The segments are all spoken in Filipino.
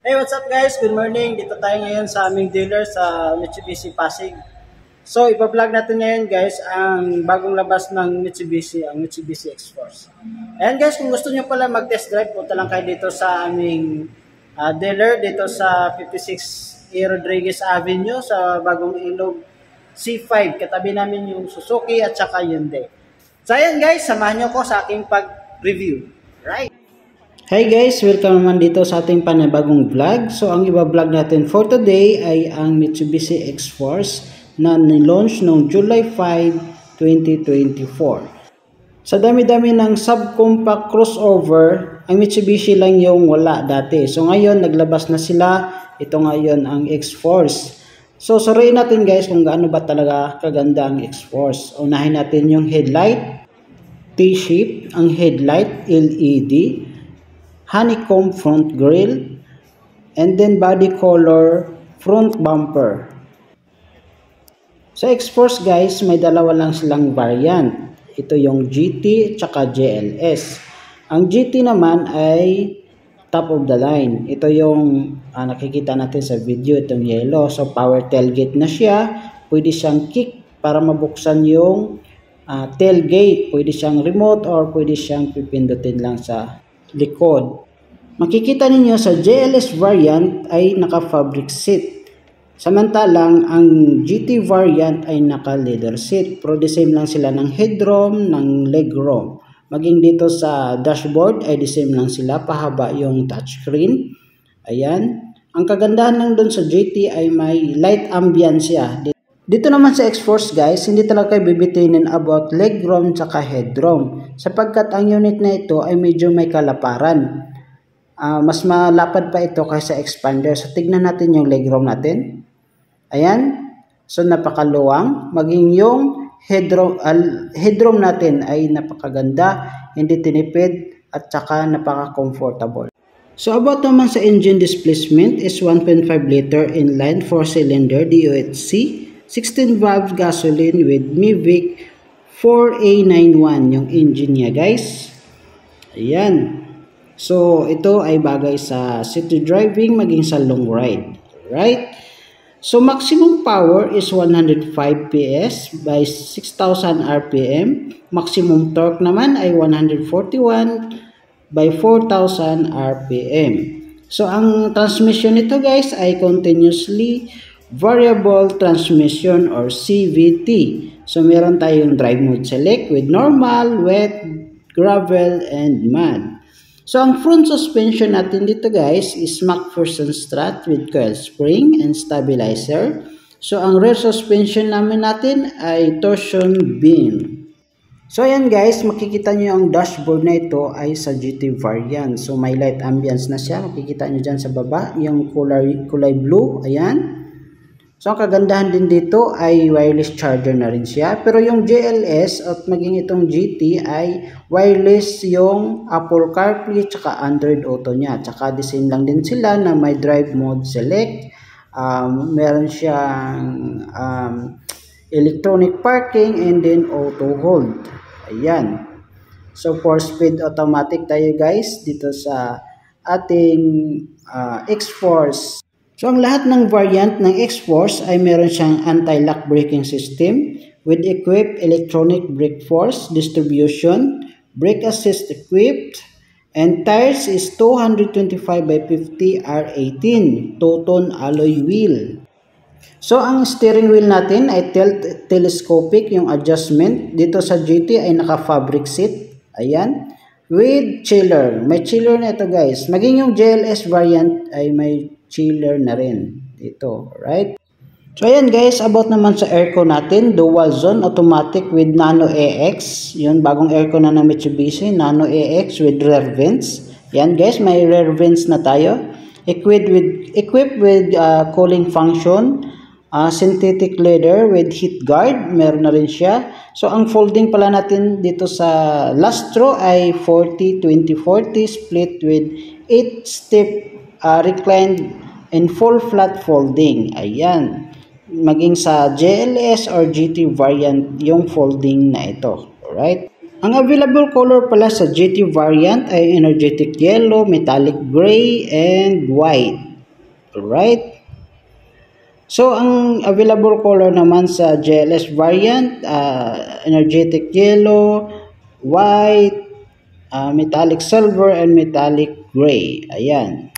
Hey, what's up guys? Good morning. Dito tayo ngayon sa aming dealer sa Mitsubishi Pasig. So, ipa-vlog natin ngayon guys ang bagong labas ng Mitsubishi, ang Mitsubishi X-Force. Ayan guys, kung gusto nyo pala mag-test drive, punta lang kayo dito sa aming dealer dito sa 56 A. Rodriguez Avenue sa Bagong Ilog C5. Katabi namin yung Suzuki at saka Hyundai. So, ayan guys, samahan nyo ko sa aking pag-review. Right? Hi guys! Welcome naman dito sa ating panibagong vlog. So ang iba-vlog natin for today ay ang Mitsubishi X-Force na nilaunch noong July 5, 2024. Sa dami-dami ng subcompact crossover, ang Mitsubishi lang yung wala dati. So ngayon naglabas na sila. Ito ngayon ang X-Force. So suriin natin guys kung gaano ba talaga kaganda ang X-Force. Unahin natin yung headlight, T-shape, ang headlight LED, honeycomb front grille, and then body color front bumper. Sa X-Force guys, may dalawa lang silang variant. Ito yung GT at JLS. Ang GT naman ay top of the line. Ito yung nakikita natin sa video, itong yellow. So power tailgate na siya. Pwede siyang kick para mabuksan yung tailgate. Pwede siyang remote or pwede siyang pipindutin lang sa likod. Makikita ninyo sa JLS variant ay naka-fabric seat. Samantalang ang GT variant ay naka-leather seat. Pero the same lang sila ng headroom, ng legroom. Maging dito sa dashboard ay the same lang sila. Pahaba yung touchscreen. Ayan. Ang kagandahan lang doon sa GT ay may light ambience siya. Dito naman sa X-Force guys, hindi talaga kayo bibitinin about legroom at headroom. Sapagkat ang unit na ito ay medyo may kalaparan. Mas malapad pa ito kaysa expander. So tignan natin yung legroom natin. Ayan. So napakaluwang. Maging yung headroom natin ay napakaganda, hindi tinipid at saka napaka-comfortable. So about naman sa engine displacement is 1.5 liter inline 4-cylinder DOHC, 16 valve gasoline with Mavic 4A91 yung engine niya guys. Ayan. So, ito ay bagay sa city driving maging sa long ride. Right? So, maximum power is 105 PS by 6,000 RPM. Maximum torque naman ay 141 by 4,000 RPM. So, ang transmission nito guys ay continuously variable transmission or CVT. So, meron tayong drive mode select with normal, wet, gravel, and mud. So, ang front suspension natin dito guys is MacPherson strut with coil spring and stabilizer. So, ang rear suspension natin ay torsion beam. So, ayan guys, makikita nyo ang dashboard na ito ay sa GT variant. So, may light ambience na siya. Makikita nyo dyan sa baba, yung kulay blue. Ayan. So, ang kagandahan din dito ay wireless charger na rin siya. Pero yung JLS at maging itong GT ay wireless yung Apple CarPlay at Android Auto niya. Tsaka the same lang din sila na may drive mode select. Meron siyang electronic parking and then auto hold. Ayan. So, 4-speed automatic tayo guys dito sa ating X-Force. So, ang lahat ng variant ng X-Force ay meron siyang anti-lock braking system with equipped electronic brake force distribution, brake assist equipped, and tires is 225 by 50 R18 two-tone alloy wheel. So, ang steering wheel natin ay telescopic yung adjustment. Dito sa GT ay naka-fabric seat. Ayan. With chiller. May chiller na ito guys. Maging yung JLS variant ay may chiller na rin dito, right? So ayan guys, about naman sa aircon natin, dual zone automatic with Nano AX. Yun, bagong aircon na ng Mitsubishi, Nano AX with rear vents. Yan guys, may rear vents na tayo. Equipped with cooling function, synthetic leather with heat guard, meron na rin siya. So ang folding pala natin dito sa Lastro ay 40-20-40 split with 8 step reclined and full flat folding. Ayan. Maging sa JLS or GT variant yung folding na ito. Alright. Ang available color pala sa GT variant ay energetic yellow, metallic gray, and white. Alright. So, ang available color naman sa GLS variant, energetic yellow, white, metallic silver, and metallic gray. Ayan.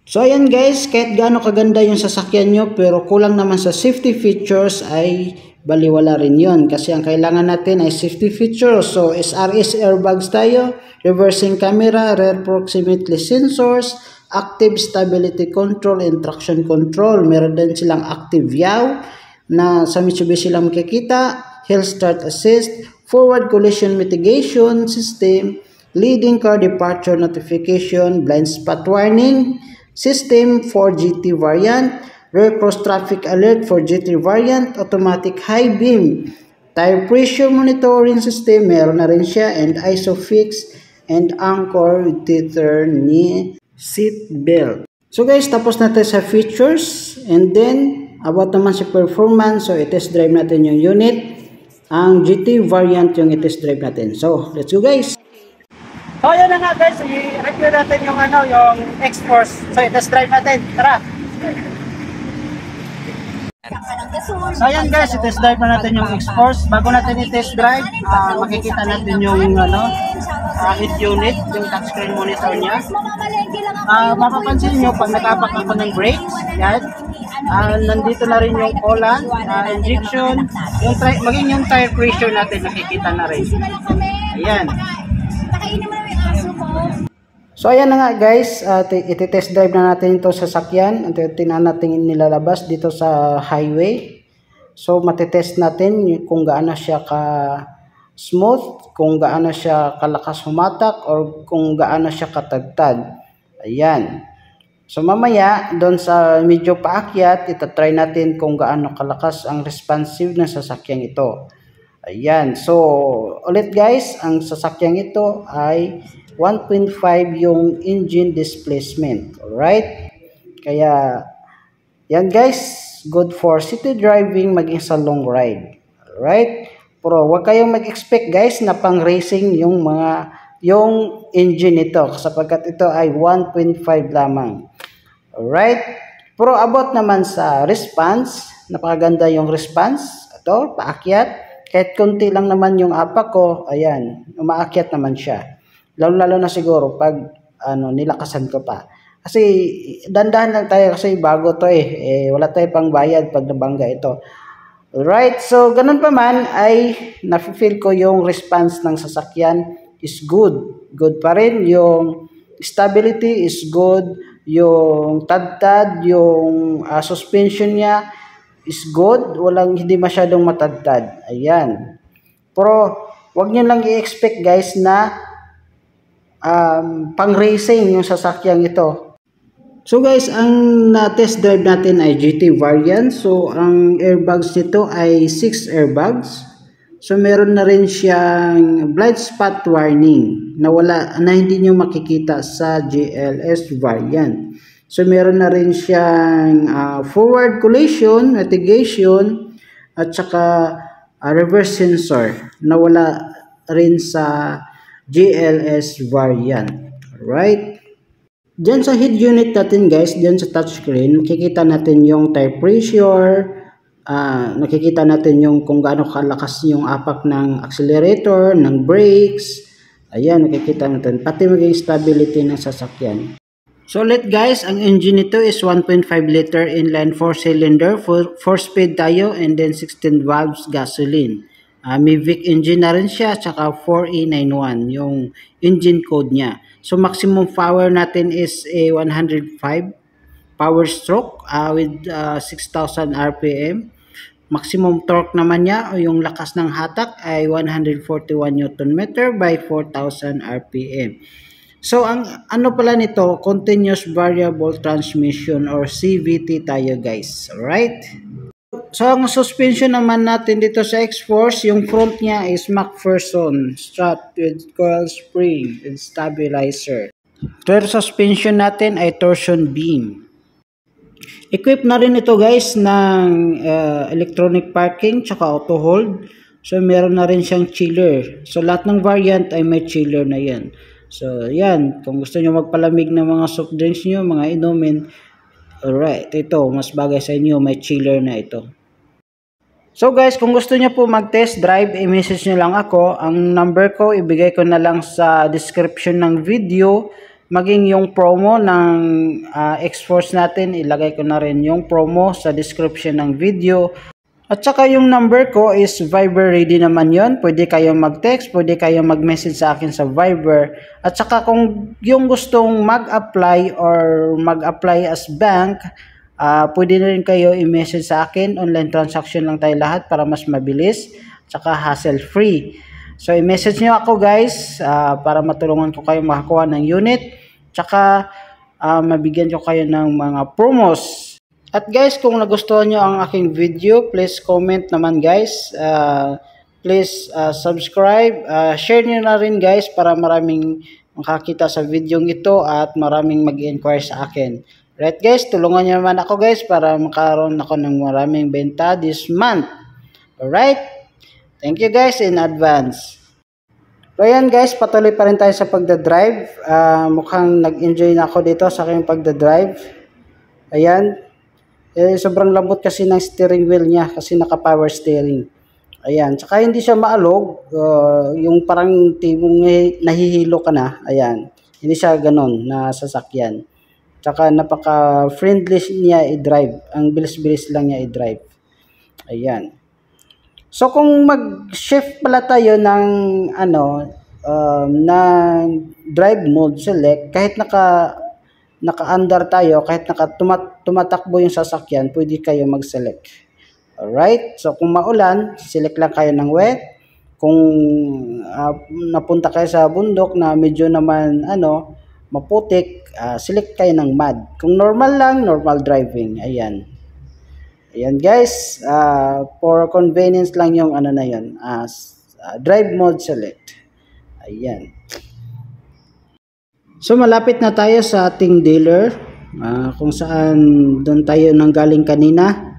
So, ayan guys, kahit gaano kaganda yung sasakyan nyo, pero kulang naman sa safety features ay baliwala rin yon. Kasi ang kailangan natin ay safety features. So, SRS airbags tayo, reversing camera, rear proximity sensors, active stability control and traction control. Meron din silang active yaw na sa Mitsubishi lang makikita, hill start assist, forward collision mitigation system, leading car departure notification, blind spot warning system for GT variant, rear cross traffic alert for GT variant, automatic high beam, tire pressure monitoring system, meron na rin siya, and ISOFIX and anchor with tether ni seat belt. So guys, tapos natin sa features, and then about naman sa performance. So i-test drive natin yung unit, ang GT variant yung i-test drive natin. So let's go guys. So yun na nga guys, i-review natin yung yung X-Force. So i-test drive natin, tara. So ayan guys, i-test drive na natin yung X-Force. Bago natin i-test drive, makikita natin yung head unit, yung touchscreen monitor niya. Mapapansin nyo pag nakapak ako ng brakes, yan. Nandito na rin yung coolant, injection, maging yung tire pressure natin nakikita na rin. Ayan. So ayan na nga guys, iti-test drive na natin ito sa sasakyan. Tingnan natin nilalabas dito sa highway. So matitest natin kung gaano siya ka smooth, kung gaano siya kalakas humatak, or kung gaano siya katagtad. Ayan. So mamaya doon sa medyo paakyat, itatry natin kung gaano kalakas ang responsive ng sasakyang ito. Ayan. So ulit guys, ang sasakyang ito ay 1.5 yung engine displacement. Alright? Kaya, yan guys, good for city driving, maging sa long ride. Alright? Pero huwag kayong mag-expect guys na pang racing yung engine nito, sapagkat ito ay 1.5 lamang. Alright? Pero about naman sa response, napakaganda yung response. Ito, paakyat. Kahit konti lang naman yung apak ko, ayan, umaakyat naman siya. Lalo na siguro pag nilakasan ko pa. Kasi dandahan lang tayo kasi bago to wala tayo pang bayad pag nabangga ito. Alright, so ganun pa man ay nafe-feel ko yung response ng sasakyan is good. Good pa rin, yung stability is good, yung tad-tad, yung suspension niya is good, hindi masyadong matadtad. Ayan. Pero wag niyo lang i-expect guys na pang racing yung sasakyang ito. So guys, ang na-test drive natin ay GT variant. So ang airbags nito ay 6 airbags. So meron na rin siyang blind spot warning na hindi nyo makikita sa GLS variant. So meron na rin siyang forward collision mitigation at saka reverse sensor na wala rin sa GLS variant. Alright? Diyan sa head unit natin guys, diyan sa touchscreen, makikita natin yung tire pressure, nakikita natin yung kung gaano kalakas yung apak ng accelerator, ng brakes. Ayan, nakikita natin. Pati maging stability ng sasakyan. So ulit guys, ang engine nito is 1.5 liter inline 4-cylinder, 4-speed tayo, and then 16 valves gasoline. May VIC engine na rin siya, tsaka 4E91 yung engine code niya. So maximum power natin is 105 power stroke with 6,000 RPM. Maximum torque naman niya o yung lakas ng hatak ay 141 Nm by 4,000 RPM. So ang ano pala nito, continuous variable transmission or CVT tayo guys. Alright? So ang suspension naman natin dito sa X-Force, yung front niya is McPherson strut with coil spring and stabilizer. Rear suspension natin ay torsion beam. Equipped na rin ito guys ng electronic parking tsaka auto hold. So meron na rin siyang chiller. So lahat ng variant ay may chiller na yan. So yan, kung gusto nyo magpalamig ng mga soft drinks nyo, mga inumin, Alright, ito, mas bagay sa inyo, may chiller na ito. So guys, kung gusto niyo po mag-test drive, i-message niyo lang ako. Ang number ko, ibigay ko na lang sa description ng video. Maging yung promo ng X-Force natin, ilagay ko na rin yung promo sa description ng video. At saka yung number ko is Viber ready naman yon. Pwede kayong mag-text, pwede kayong mag-message sa akin sa Viber. At saka kung yung gustong mag-apply or mag-apply as bank, pwede na rin kayo i-message sa akin. Online transaction lang tayo lahat para mas mabilis. Tsaka hassle-free. So, i-message nyo ako guys para matulungan ko kayo makakuha ng unit. Tsaka, mabigyan ko kayo ng mga promos. At guys, kung nagustuhan nyo ang aking video, please comment naman guys. Please subscribe. Share nyo na rin guys para maraming makakita sa video ito at maraming mag-inquire sa akin. Right guys, tulungan nyo naman ako guys para makaroon ako ng maraming benta this month. Alright? Thank you guys in advance. So ayan guys, patuloy pa rin tayo sa pagdadrive. Mukhang nag-enjoy na ako dito sa aking pagdadrive. Ayan. Sobrang lambot kasi ng steering wheel niya kasi naka-power steering. Ayan. Tsaka hindi siya maalog. Yung parang tibong nahihilo ka na. Ayan. Hindi siya ganon na sasakyan. Tsaka napaka-friendly niya i-drive. Ang bilis-bilis lang niya i-drive. Ayan. So kung mag-shift pala tayo ng ng drive mode select, kahit naka-under tayo, kahit tumatakbo yung sasakyan, pwede kayo mag-select. Alright? So kung maulan, select lang kayo ng wet. Kung napunta kayo sa bundok na medyo naman maputik, select kayo ng mud. Kung normal lang, normal driving. Ayan. Ayan guys, for convenience lang yung na yun. Drive mode select. Ayan. So malapit na tayo sa ating dealer. Kung saan doon tayo nanggaling kanina.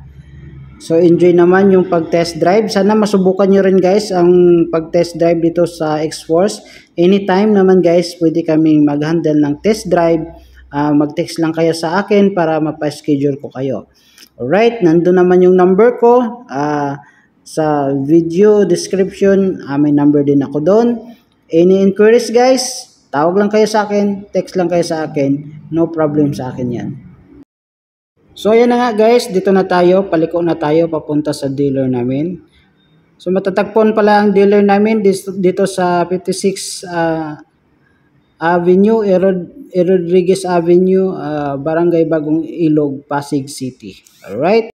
So enjoy naman yung pag-test drive. Sana masubukan nyo rin guys ang pag-test drive dito sa X-Force. Anytime naman guys, pwede kaming mag-handle ng test drive. Mag-text lang kayo sa akin para mapa-schedule ko kayo. Alright, nandun naman yung number ko. Sa video description, may number din ako doon. Any inquiries guys, tawag lang kayo sa akin, text lang kayo sa akin. No problem sa akin yan. So ayan na nga guys, dito na tayo, paliko na tayo papunta sa dealer namin. So matatagpuan pala ang dealer namin dito sa 56 Avenue, Rodriguez Avenue, Barangay Bagong Ilog, Pasig City. Alright?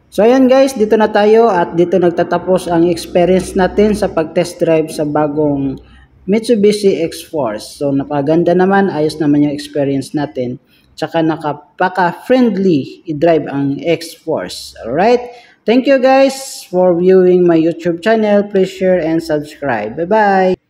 So ayan guys, dito na tayo at dito nagtatapos ang experience natin sa pag-test drive sa bagong Mitsubishi X-Force. So napaganda naman, ayos naman yung experience natin. Tsaka napaka-friendly i-drive ang X-Force. Alright? Thank you guys for viewing my YouTube channel. Please share and subscribe. Bye-bye!